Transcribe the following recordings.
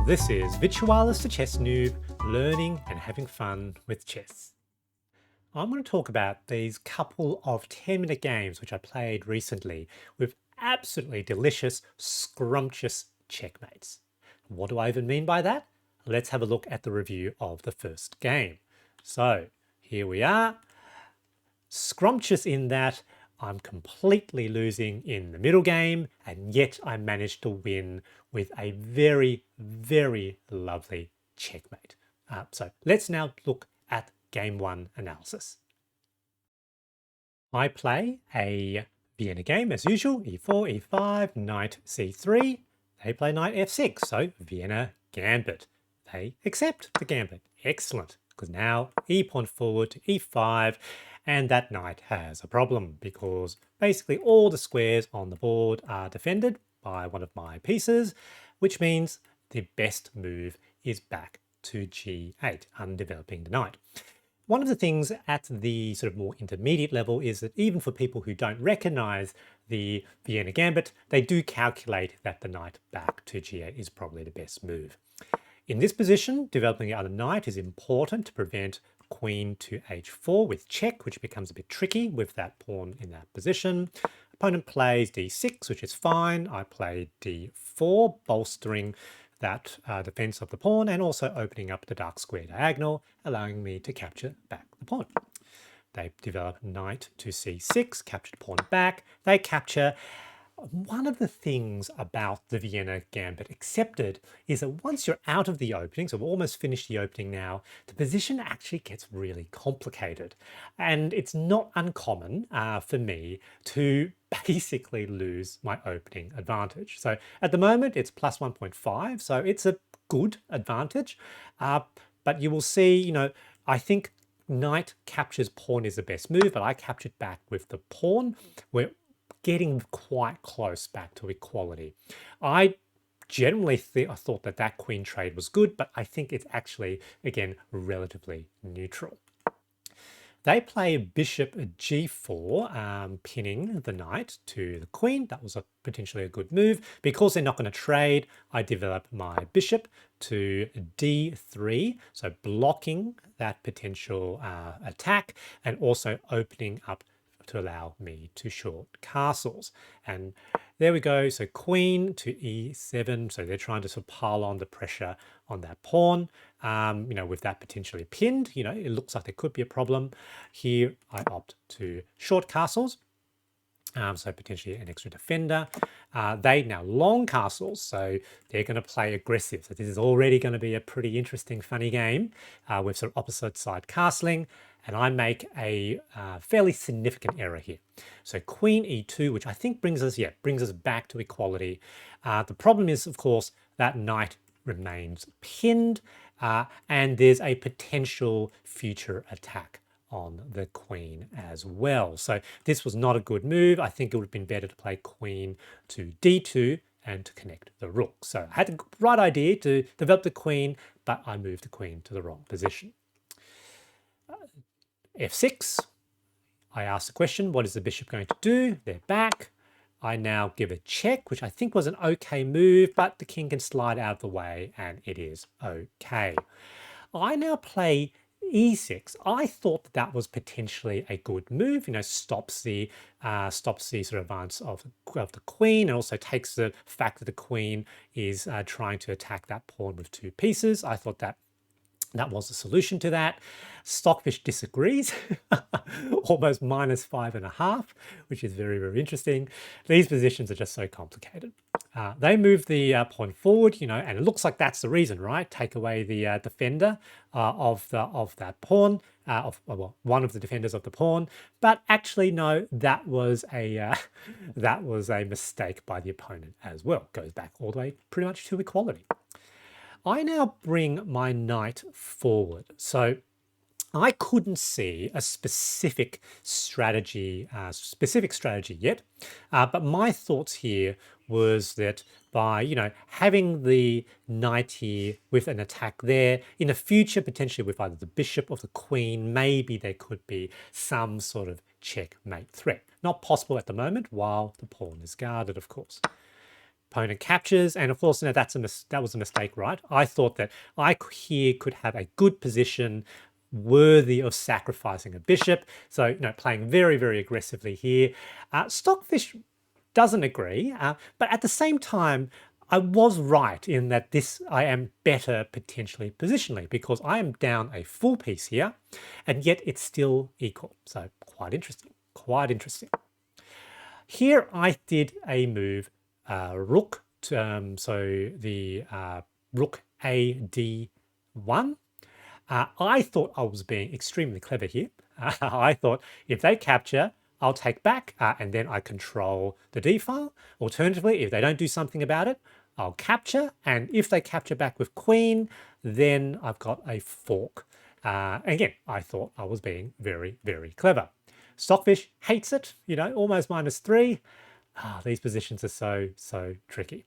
This is Virtualis the Chess Noob, learning and having fun with chess. I'm going to talk about these couple of 10-minute games which I played recently with absolutely delicious, scrumptious checkmates. What do I even mean by that? Let's have a look at the review of the first game. So here we are. Scrumptious in that I'm completely losing in the middle game, and yet I managed to win with a very, very lovely checkmate. So let's now look at game one analysis. I play a Vienna game as usual, e4, e5, knight c3. They play knight f6, so Vienna gambit. They accept the gambit. Excellent, because now e pawn forward to e5, and that knight has a problem because basically all the squares on the board are defended by one of my pieces, which means the best move is back to g8, undeveloping the knight. One of the things at the sort of more intermediate level is that even for people who don't recognize the Vienna gambit, they do calculate that the knight back to g8 is probably the best move. In this position, developing the other knight is important to prevent queen to h4 with check, which becomes a bit tricky with that pawn in that position. Opponent plays d6, which is fine. I play d4, bolstering that defense of the pawn and also opening up the dark square diagonal, allowing me to capture back the pawn. They develop knight to c6, captured pawn back. They capture. One of the things about the Vienna Gambit Accepted is that once you're out of the opening, so we've almost finished the opening now, the position actually gets really complicated. And it's not uncommon for me to basically lose my opening advantage. So at the moment, it's plus 1.5, so it's a good advantage. But you will see, I think knight captures pawn is the best move, but I captured back with the pawn. We're getting quite close back to equality. I generally thought that queen trade was good, but I think it's actually, again, relatively neutral. They play bishop g4, pinning the knight to the queen. That was potentially a good move. Because they're not going to trade, I develop my bishop to d3, so blocking that potential attack and also opening up to allow me to short castles. And there we go. So queen to e7. So they're trying to sort of pile on the pressure on that pawn. With that potentially pinned, it looks like there could be a problem. Here I opt to short castles. So potentially an extra defender. They now long castles, so they're going to play aggressive. So this is already going to be a pretty interesting, funny game with sort of opposite side castling. And I make a fairly significant error here. So queen e2, which I think brings us back to equality. The problem is, of course, that knight remains pinned, and there's a potential future attack on the queen as well. So this was not a good move. I think it would have been better to play queen to d2 and to connect the rook. So I had the right idea to develop the queen, but I moved the queen to the wrong position. f6, I asked the question, what is the bishop going to do? They're back. I now give a check, which I think was an okay move, but the king can slide out of the way and it is okay. I now play e6. I thought that was potentially a good move. Stops the sort of advance of the queen, and also takes the fact that the queen is trying to attack that pawn with two pieces. I thought that was the solution to that. Stockfish disagrees, almost minus 5.5, which is very, very interesting. These positions are just so complicated. They move the pawn forward, and it looks like that's the reason, right? Take away the defender of that pawn, one of the defenders of the pawn. But actually, no, that was a mistake by the opponent as well. Goes back all the way pretty much to equality. I now bring my knight forward. So I couldn't see a specific strategy yet, but my thoughts here was that by having the knight here with an attack there, in the future potentially with either the bishop or the queen, maybe there could be some sort of checkmate threat. Not possible at the moment while the pawn is guarded, of course. Opponent captures, and of course, that was a mistake, right? I thought that I here could have a good position worthy of sacrificing a bishop. So, playing very, very aggressively here. Stockfish doesn't agree, but at the same time, I was right in that I am better potentially positionally because I am down a full piece here, and yet it's still equal. So quite interesting, quite interesting. Here I did a move, rook, so the rook AD1. I thought I was being extremely clever here. I thought if they capture, I'll take back and then I control the d file. Alternatively, if they don't do something about it, I'll capture. And if they capture back with queen, then I've got a fork. Again, I thought I was being very, very clever. Stockfish hates it, almost -3. These positions are so tricky.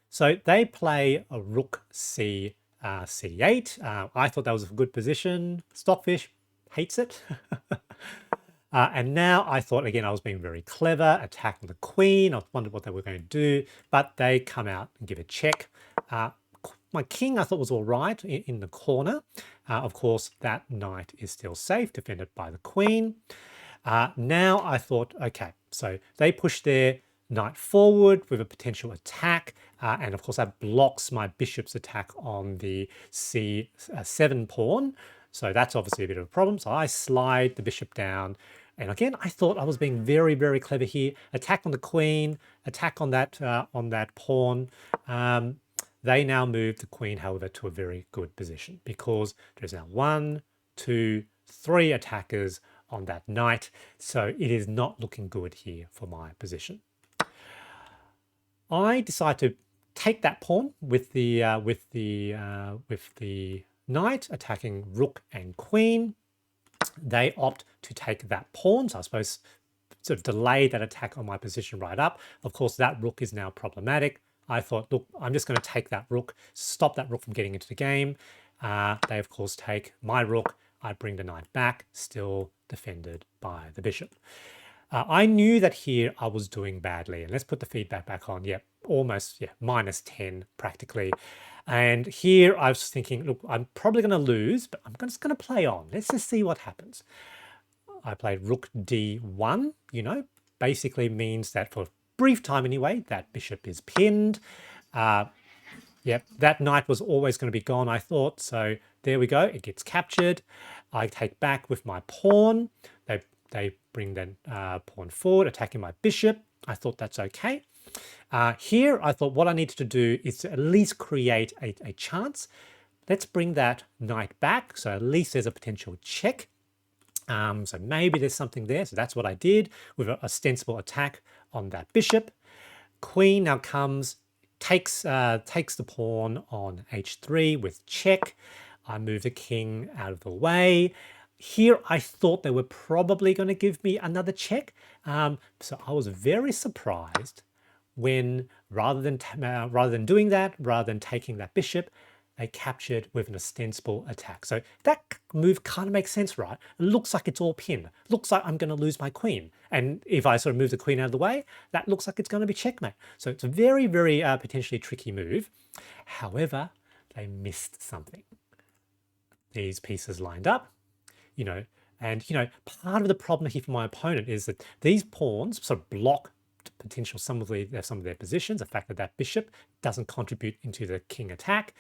So they play a rook C8. I thought that was a good position. Stockfish hates it. And now I thought, again, I was being very clever, attacking the queen. I wondered what they were going to do, but they come out and give a check. My king I thought was all right in the corner. Of course, that knight is still safe, defended by the queen. Now I thought, okay, so they push their knight forward with a potential attack. And of course, that blocks my bishop's attack on the C7 pawn. So that's obviously a bit of a problem. So I slide the bishop down. And again, I thought I was being very, very clever here. Attack on the queen, attack on that pawn. They now move the queen, however, to a very good position because there's now 1, 2, 3 attackers on that knight. So it is not looking good here for my position. I decide to take that pawn with the knight attacking rook and queen. They opt to take that pawn, so I suppose sort of delay that attack on my position right up. Of course, that rook is now problematic. I thought, look, I'm just going to take that rook, stop that rook from getting into the game. They, of course, take my rook. I bring the knight back, still defended by the bishop. I knew that here I was doing badly. And let's put the feedback back on. Yeah, almost, yeah, -10 practically. And here I was thinking, look, I'm probably going to lose, but I'm just going to play on. Let's just see what happens. I played rook d1, basically means that for a brief time anyway, that bishop is pinned. Yep, that knight was always going to be gone, I thought. So there we go. It gets captured. I take back with my pawn. They bring the pawn forward, attacking my bishop. I thought that's okay. Here, I thought what I needed to do is to at least create a chance. Let's bring that knight back. So at least there's a potential check. So maybe there's something there. So that's what I did with an ostensible attack on that bishop. Queen now comes, takes the pawn on h3 with check. I move the king out of the way. Here, I thought they were probably going to give me another check. So I was very surprised when rather than doing that, rather than taking that bishop, they captured with an ostensible attack. So that move kind of makes sense, right? It looks like it's all pinned. Looks like I'm going to lose my queen. And if I sort of move the queen out of the way, that looks like it's going to be checkmate. So it's a very, very potentially tricky move. However, they missed something. These pieces lined up, and part of the problem here for my opponent is that these pawns sort of block potential some of their positions. The fact that that bishop doesn't contribute into the king attack.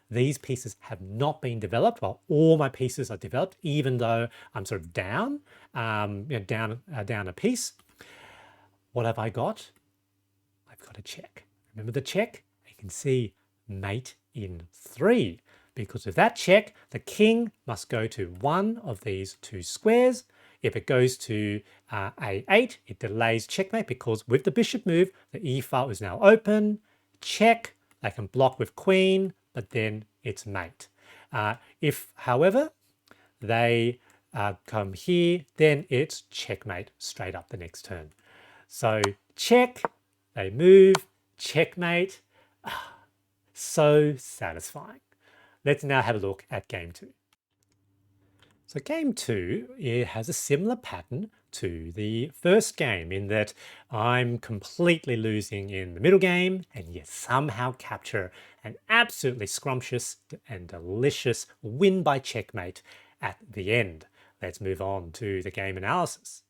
These pieces have not been developed, while all my pieces are developed, even though I'm sort of down, down a piece. What have I got? I've got a check. Remember the check? You can see mate in 3. Because with that check, the king must go to one of these 2 squares. If it goes to a8, it delays checkmate because with the bishop move, the e file is now open. Check, they can block with queen, but then it's mate. If, however, they come here, then it's checkmate straight up the next turn. So check, they move, checkmate. So satisfying. Let's now have a look at game 2. So game two, it has a similar pattern to the first game in that I'm completely losing in the middle game and yet somehow capture an absolutely scrumptious and delicious win by checkmate at the end. Let's move on to the game analysis.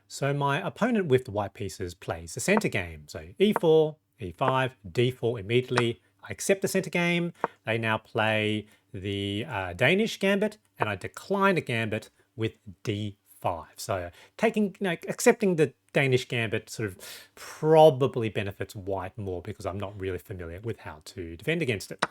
So my opponent with the white pieces plays the center game. So e4, e5, d4 immediately. I accept the center game. They now play the Danish gambit, and I decline the gambit with d5. So taking, accepting the Danish gambit sort of probably benefits white more because I'm not really familiar with how to defend against it.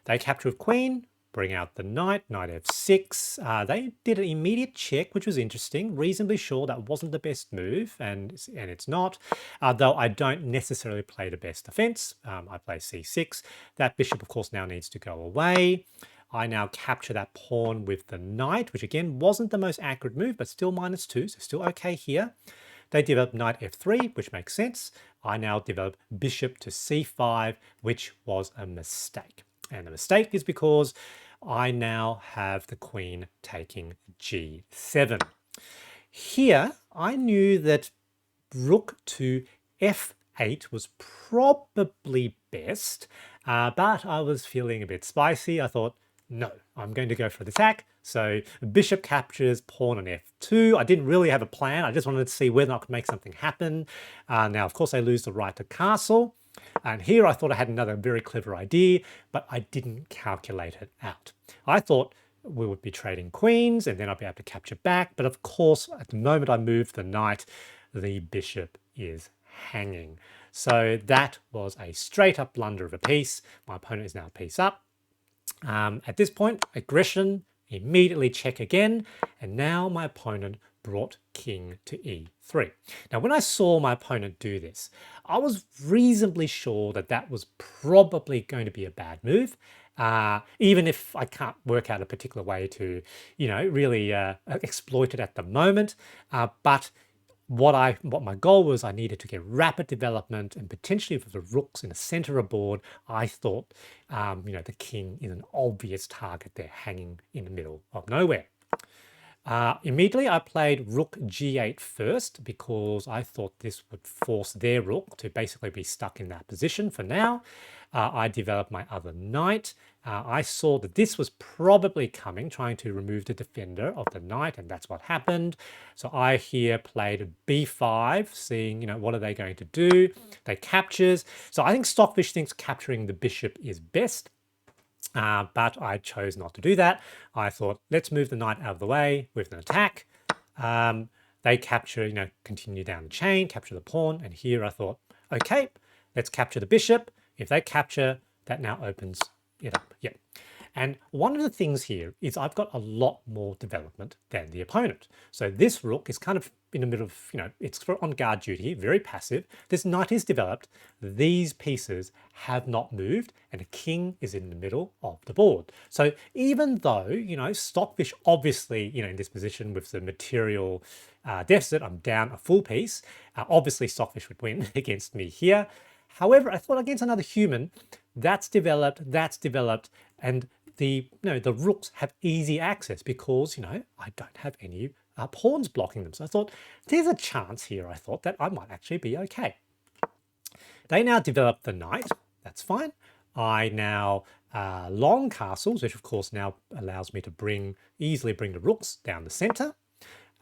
They capture with queen, bring out the knight, knight f6. They did an immediate check, which was interesting. Reasonably sure that wasn't the best move, and it's not. Though I don't necessarily play the best defense. I play c6. That bishop, of course, now needs to go away. I now capture that pawn with the knight, which again wasn't the most accurate move, but still -2, so still okay here. They develop knight f3, which makes sense. I now develop bishop to c5, which was a mistake. And the mistake is because I now have the queen taking g7. Here, I knew that rook to f8 was probably best, but I was feeling a bit spicy. I thought, no, I'm going to go for the attack. So bishop captures pawn on f2. I didn't really have a plan. I just wanted to see whether I could make something happen. Now, of course, I lose the right to castle. And here I thought I had another very clever idea, but I didn't calculate it out. I thought we would be trading queens and then I'd be able to capture back. But of course, at the moment I move the knight, the bishop is hanging. So that was a straight up blunder of a piece. My opponent is now a piece up. At this point, aggression, immediately check again. And now my opponent brought king to e3. Now, when I saw my opponent do this, I was reasonably sure that that was probably going to be a bad move, even if I can't work out a particular way to, really exploit it at the moment. But what my goal was, I needed to get rapid development, and potentially for the rooks in the center of the board, I thought, the king is an obvious target there, hanging in the middle of nowhere. Immediately, I played rook g8 first because I thought this would force their rook to basically be stuck in that position for now. I developed my other knight. I saw that this was probably coming, trying to remove the defender of the knight, and that's what happened. So I here played b5, seeing, what are they going to do? They captures. So I think Stockfish thinks capturing the bishop is best. But I chose not to do that. I thought, let's move the knight out of the way with an attack. They capture, continue down the chain, capture the pawn. And here I thought, okay, let's capture the bishop. If they capture, that now opens it up. Yeah. And one of the things here is I've got a lot more development than the opponent. So this rook is kind of in the middle of, it's on guard duty, very passive. This knight is developed. These pieces have not moved, and a king is in the middle of the board. So even though, Stockfish obviously, in this position with the material deficit, I'm down a full piece. Obviously, Stockfish would win against me here. However, I thought against another human, that's developed, and the rooks have easy access because, I don't have any pawns blocking them. So I thought, there's a chance here, I thought, that I might actually be okay. They now develop the knight. That's fine. I now long castles, which of course now allows me to easily bring the rooks down the center.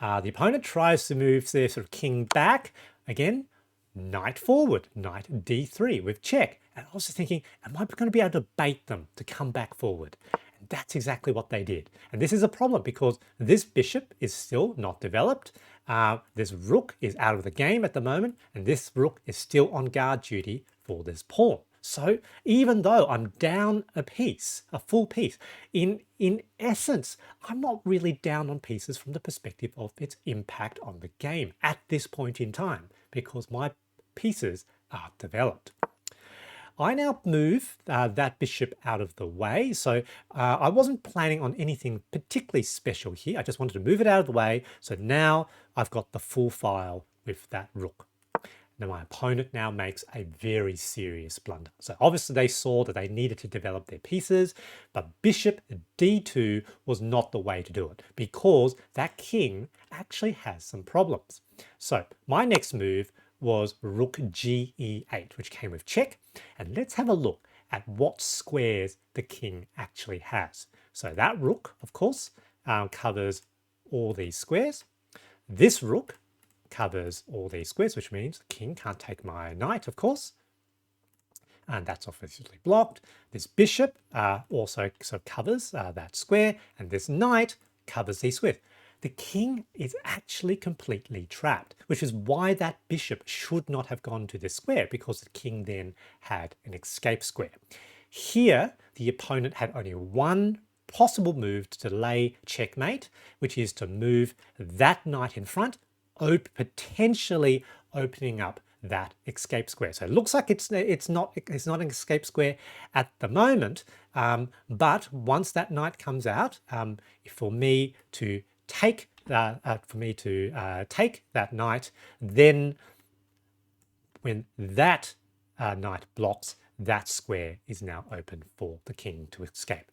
The opponent tries to move their sort of king back. Again, knight forward, knight d3 with check. And I was just thinking, am I going to be able to bait them to come back forward? And that's exactly what they did. And this is a problem because this bishop is still not developed. This rook is out of the game at the moment, and this rook is still on guard duty for this pawn. So even though I'm down a piece, a full piece, in essence, I'm not really down on pieces from the perspective of its impact on the game at this point in time, because my pieces are developed. I now move that bishop out of the way. So I wasn't planning on anything particularly special here. I just wanted to move it out of the way. So now I've got the full file with that rook. Now my opponent now makes a very serious blunder. So obviously they saw that they needed to develop their pieces, but bishop d2 was not the way to do it because that king actually has some problems. So my next move was rook ge8, which came with check. And let's have a look at what squares the king actually has. So that rook, of course, covers all these squares. This rook covers all these squares, which means the king can't take my knight, of course. And that's obviously blocked. This bishop also covers that square, and this knight covers these squares. The king is actually completely trapped, which is why that bishop should not have gone to this square, because the king then had an escape square. Here, the opponent had only one possible move to delay checkmate, which is to move that knight in front, potentially opening up that escape square. So it looks like it's not an escape square at the moment, but once that knight comes out, for me to take that knight, then when that knight blocks, that square is now open for the king to escape.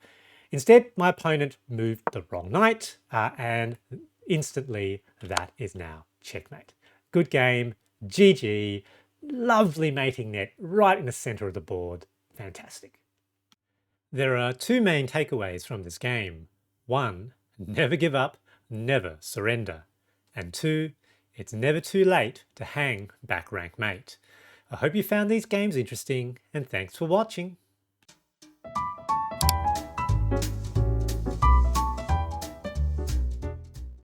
Instead, my opponent moved the wrong knight, and instantly that is now checkmate. Good game, GG, lovely mating net right in the center of the board, fantastic. There are two main takeaways from this game. One, never give up, never surrender. And two, it's never too late to hang back rank mate. I hope you found these games interesting, and thanks for watching.